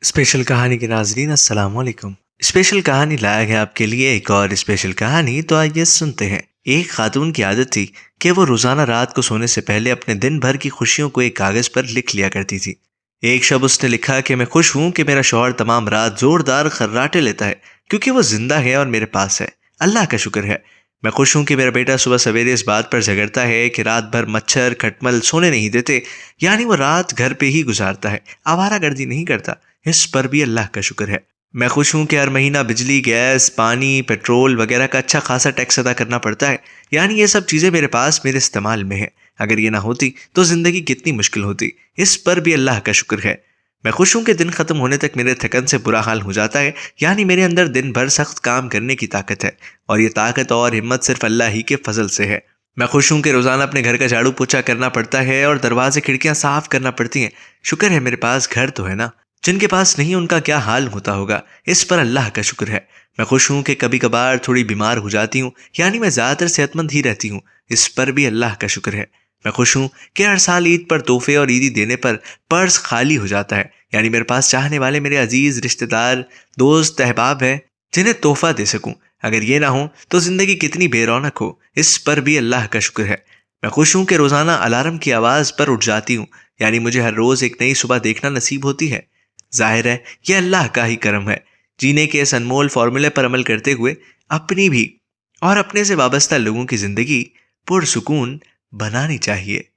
Special कहानी के नाजरीन अस्सलाम वालेकुम। स्पेशल कहानी लाया है आपके लिए एक और स्पेशल कहानी। तो आइए सुनते हैं। एक खातून की आदत थी कि वो रोजाना रात को सोने से पहले अपने दिन भर की खुशियों को एक कागज पर लिख लिया करती थी। एक शब उसने लिखा कि मैं खुश हूं कि मेरा शौहर तमाम रात जोरदार खर्राटे लेता है क्योंकि वो जिंदा है और मेरे पास है। अल्लाह का शुक्र है। मैं खुश हूं कि मेरा बेटा सुबह सवेरे इस बात पर झगड़ता है कि रात भर मच्छर खटमल सोने नहीं देते, यानी वो रात घर पे ही गुजारता है, आवारागर्दी नहीं करता। इस पर भी अल्लाह का शुक्र है। मैं खुश हूं कि हर महीना बिजली गैस पानी पेट्रोल वगैरह का अच्छा खासा टैक्स अदा करना पड़ता है, यानी ये सब चीज़ें मेरे पास मेरे इस्तेमाल में है। अगर ये ना होती तो ज़िंदगी कितनी मुश्किल होती। इस पर भी अल्लाह का शुक्र है। मैं खुश हूं कि दिन ख़त्म होने तक मेरे थकन से बुरा हाल हो जाता है, यानी मेरे अंदर दिन भर सख्त काम करने की ताकत है, और ये ताकत और हिम्मत सिर्फ अल्लाह ही के फजल से है। मैं खुश हूं कि रोज़ाना अपने घर का झाड़ू पोछा करना पड़ता है और दरवाजे खिड़कियां साफ करना पड़ती हैं। शुक्र है मेरे पास घर तो है ना। जिनके पास नहीं उनका क्या हाल होता होगा। इस पर अल्लाह का शुक्र है। मैं खुश हूं कि कभी कभार थोड़ी बीमार हो जाती हूँ, यानी मैं ज़्यादातर सेहतमंद ही रहती हूँ। इस पर भी अल्लाह का शुक्र है। मैं खुश हूं कि हर साल ईद पर तोहफे और ईदी देने पर पर्स खाली हो जाता है, यानी मेरे पास चाहने वाले मेरे अजीज रिश्तेदार दोस्त अहबाब हैं जिन्हें तोहफा दे सकूं। अगर ये ना हो तो जिंदगी कितनी बेरौनक हो। इस पर भी अल्लाह का शुक्र है। मैं खुश हूं कि रोजाना अलार्म की आवाज पर उठ जाती हूँ, यानी मुझे हर रोज एक नई सुबह देखना नसीब होती है। जाहिर है यह अल्लाह का ही करम है। जीने के इस अनमोल फॉर्मूले पर अमल करते हुए अपनी भी और अपने से वाबस्ता लोगों की जिंदगी पुरसुकून बनानी चाहिए।